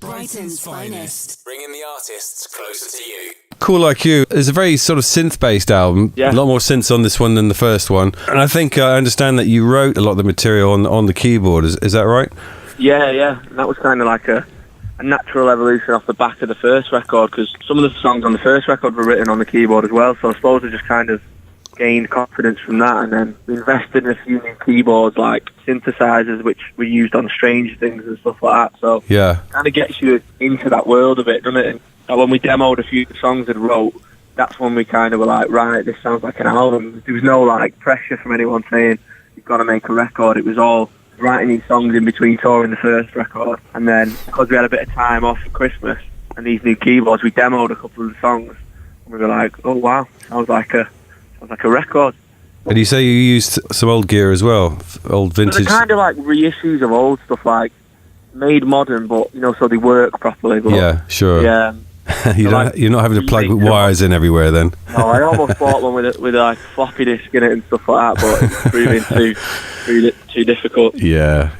Brighton's finest. Bringing the artists closer to you. Cool Like You is a very sort of synth-based album. Yeah. A lot more synths on this one than the first one. And I think I understand that you wrote a lot of the material on the keyboard. Is that right? Yeah. And that was kind of like a natural evolution off the back of the first record, because some of the songs on the first record were written on the keyboard as well. So I suppose I just kind of gained confidence from that, and then we invested in a few new keyboards like synthesizers, which we used on Stranger Things and stuff like that. So Yeah. kind of gets you into that world of it, doesn't it? And when we demoed a few songs and wrote, that's when we kind of were like, right, this sounds like an album. There was no like pressure from anyone saying you've got to make a record. It was all writing these songs in between touring the first record, and then because we had a bit of time off for Christmas and these new keyboards, we demoed a couple of the songs, and we were like, oh wow, sounds like a record. And you say you used some old gear as well, old But vintage. they're kind of like reissues of old stuff, like made modern, but so they work properly. But, Yeah, sure. Yeah. You're not having to plug wires in everywhere then. No, I almost bought one with like floppy disk in it and stuff like that, but it's proving too difficult. Yeah.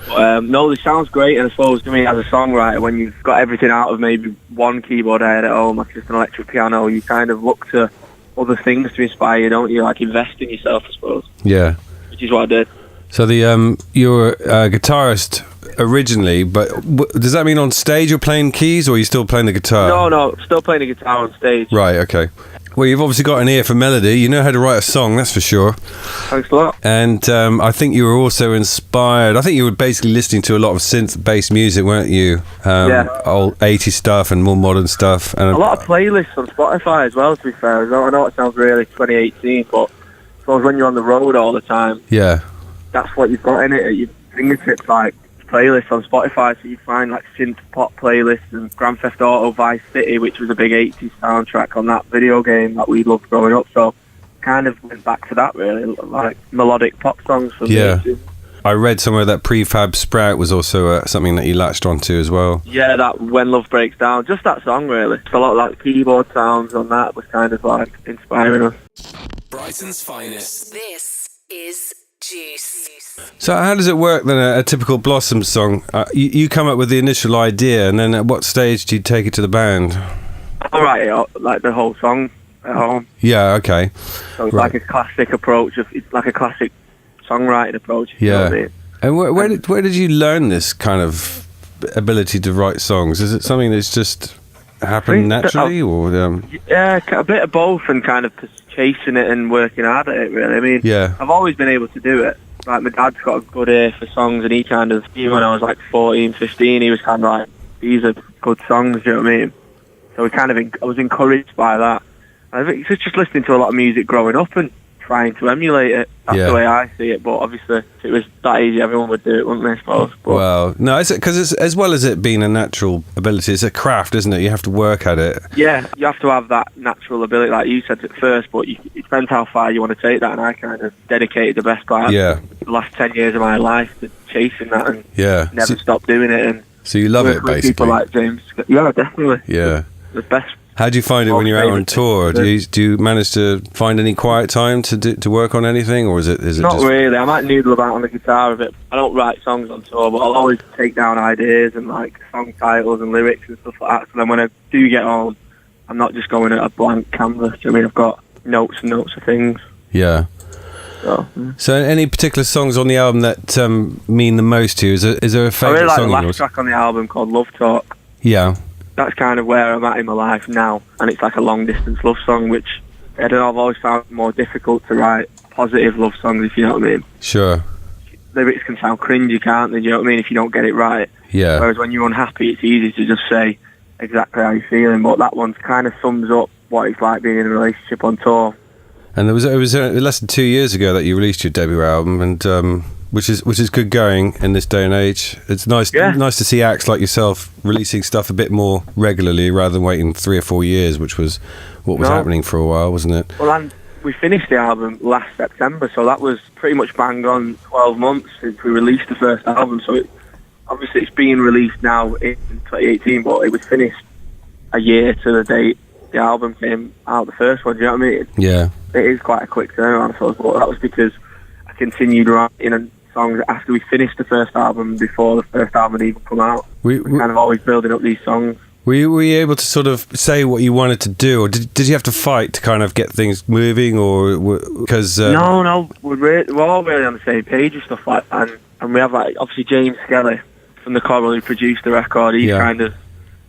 But, no, this sounds great, and I suppose to me as a songwriter, when you've got everything out of maybe one keyboard I had at home, like just an electric piano, you kind of look to other things to inspire you, don't you? Like invest in yourself, I suppose. Yeah. Which is what I did. So you're a guitarist originally, but does that mean on stage you're playing keys, or are you still playing the guitar? No, still playing the guitar on stage. Right, okay. Well, you've obviously got an ear for melody. You know how to write a song, that's for sure. Thanks a lot. And I think you were also inspired. I think you were basically listening to a lot of synth-based music, weren't you? Yeah. Old 80s stuff and more modern stuff. And a lot of playlists on Spotify as well, to be fair. I know it sounds really 2018, but I suppose when you're on the road all the time, yeah, that's what you've got in it at your fingertips, like playlists on Spotify. So you find like synth pop playlists and Grand Theft Auto Vice City, which was a big 80s soundtrack on that video game that we loved growing up. So kind of went back to that, really, like melodic pop songs from the 80s. I read somewhere that Prefab Sprout was also something that you latched onto as well. Yeah, that When Love Breaks Down, just that song, really. A lot of like keyboard sounds on that was kind of like inspiring us. Brighton's finest. This is Juice. So how does it work then, a typical Blossom song? You come up with the initial idea, and then at what stage do you take it to the band? All right, like the whole song at home. Yeah, okay. So it's like a classic approach. It's like a classic songwriting approach. Yeah. You know what I mean? And where did you learn this kind of ability to write songs? Is it something that's just happened naturally, or? Yeah, a bit of both, and kind of chasing it and working hard at it, really. I mean, Yeah. I've always been able to do it. Like, my dad's got a good ear for songs, and he kind of, even when I was like 14, 15, he was kind of like, these are good songs, you know what I mean? So I was encouraged by that. I think it's just listening to a lot of music growing up and trying to emulate it. That's the way I see it. But obviously, if it was that easy, everyone would do it, wouldn't they, I suppose? But, well, no, because it's as well as it being a natural ability, it's a craft, isn't it? You have to work at it. yeah, you have to have that natural ability, like you said at first, but it depends how far you want to take that, and I kind of dedicated the best part of the last 10 years of my life to chasing that, and never stopped doing it. And so you love it, basically. People like James. Yeah, definitely. Yeah. The best. How do you find it when you're out on tour? Do you manage to find any quiet time to work on anything, or is it Not just... really. I might noodle about on the guitar a bit. I don't write songs on tour, but I'll always take down ideas and like song titles and lyrics and stuff like that. So then when I do get home, I'm not just going at a blank canvas. I mean, I've got notes and notes of things. Yeah. So any particular songs on the album that mean the most to you? Is there a favourite song? I really like the last yours? track on the album called Love Talk. Yeah. That's kind of where I'm at in my life now, and it's like a long-distance love song, which I don't know, I've always found it more difficult to write positive love songs, if you know what I mean. Sure. Lyrics can sound cringy, can't they? Do you know what I mean? If you don't get it right. Yeah. Whereas when you're unhappy, it's easy to just say exactly how you're feeling, but that one kind of sums up what it's like being in a relationship on tour. And it was less than 2 years ago that you released your debut album, and which is good going in this day and age. It's nice to see acts like yourself releasing stuff a bit more regularly rather than waiting 3 or 4 years, which was what was happening for a while, wasn't it? Well, and we finished the album last September, so that was pretty much bang on 12 months since we released the first album. So obviously it's being released now in 2018, but it was finished a year to the date the album came out, the first one. Do you know what I mean? Yeah. It is quite a quick turnaround, I suppose, but that was because I continued writing and songs after we finished the first album, before the first album had even come out. We're kind of always building up these songs. Were you able to sort of say what you wanted to do, or did you have to fight to kind of get things moving, or because No, we're all really on the same page and stuff like that, and we have like obviously James Skelly from the Coral who produced the record. He's kind of,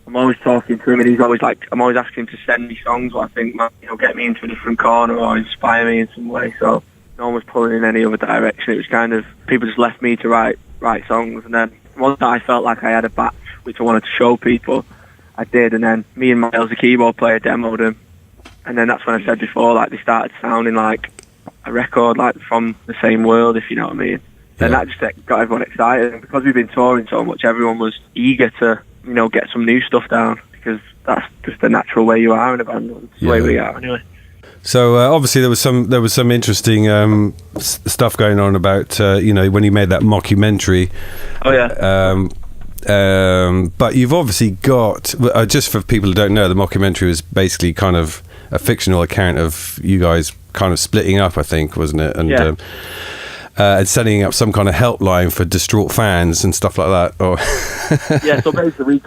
I'm always talking to him, and he's always like, I'm always asking him to send me songs what I think might, get me into a different corner or inspire me in some way. So no one was pulling in any other direction. It was kind of, people just left me to write songs, and then once I felt like I had a batch which I wanted to show people, I did, and then me and Miles, the keyboard player, demoed them, and then that's when I said before, like, they started sounding like a record, like from the same world, if you know what I mean. Then that just got everyone excited, and because we've been touring so much, everyone was eager to, get some new stuff down, because that's just the natural way you are in a band. It's the way we are, anyway. So obviously there was some interesting stuff going on about when you made that mockumentary. Oh yeah. But you've obviously got, just for people who don't know, the mockumentary was basically kind of a fictional account of you guys kind of splitting up, I think, wasn't it? And and setting up some kind of helpline for distraught fans and stuff like that. So basically,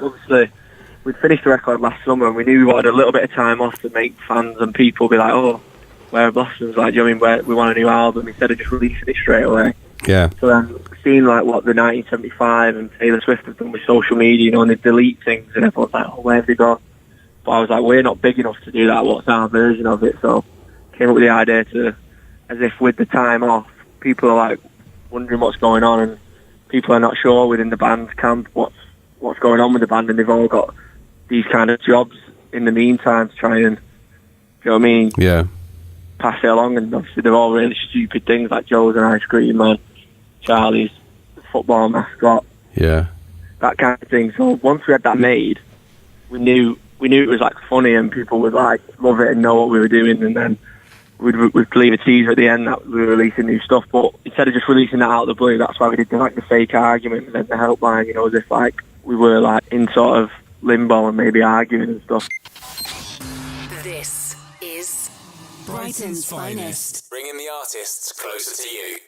we'd finished the record last summer, and we knew we wanted a little bit of time off to make fans and people be like, oh, where are Blossoms? Like, do you know what I mean? We want a new album, instead of just releasing it straight away. Yeah. So then, seeing like what the 1975 and Taylor Swift have done with social media, and they delete things, and everyone's like, oh, where have they gone? But I was like, we're not big enough to do that. What's our version of it? So came up with the idea to, as if with the time off, people are like wondering what's going on, and people are not sure within the band camp what's going on with the band, and they've all got these kind of jobs in the meantime to try and, you know what I mean? Yeah. Pass it along, and obviously they're all really stupid things, like Joe's an ice cream man, Charlie's football mascot. Yeah. That kind of thing. So once we had that made, we knew it was like funny, and people would like love it and know what we were doing, and then we'd leave a teaser at the end that we were releasing new stuff. But instead of just releasing that out of the blue, that's why we did the fake argument and then the helpline, as if like we were like in sort of limbo and maybe arguing and stuff. This is Brighton's Finest. Bringing the artists closer to you.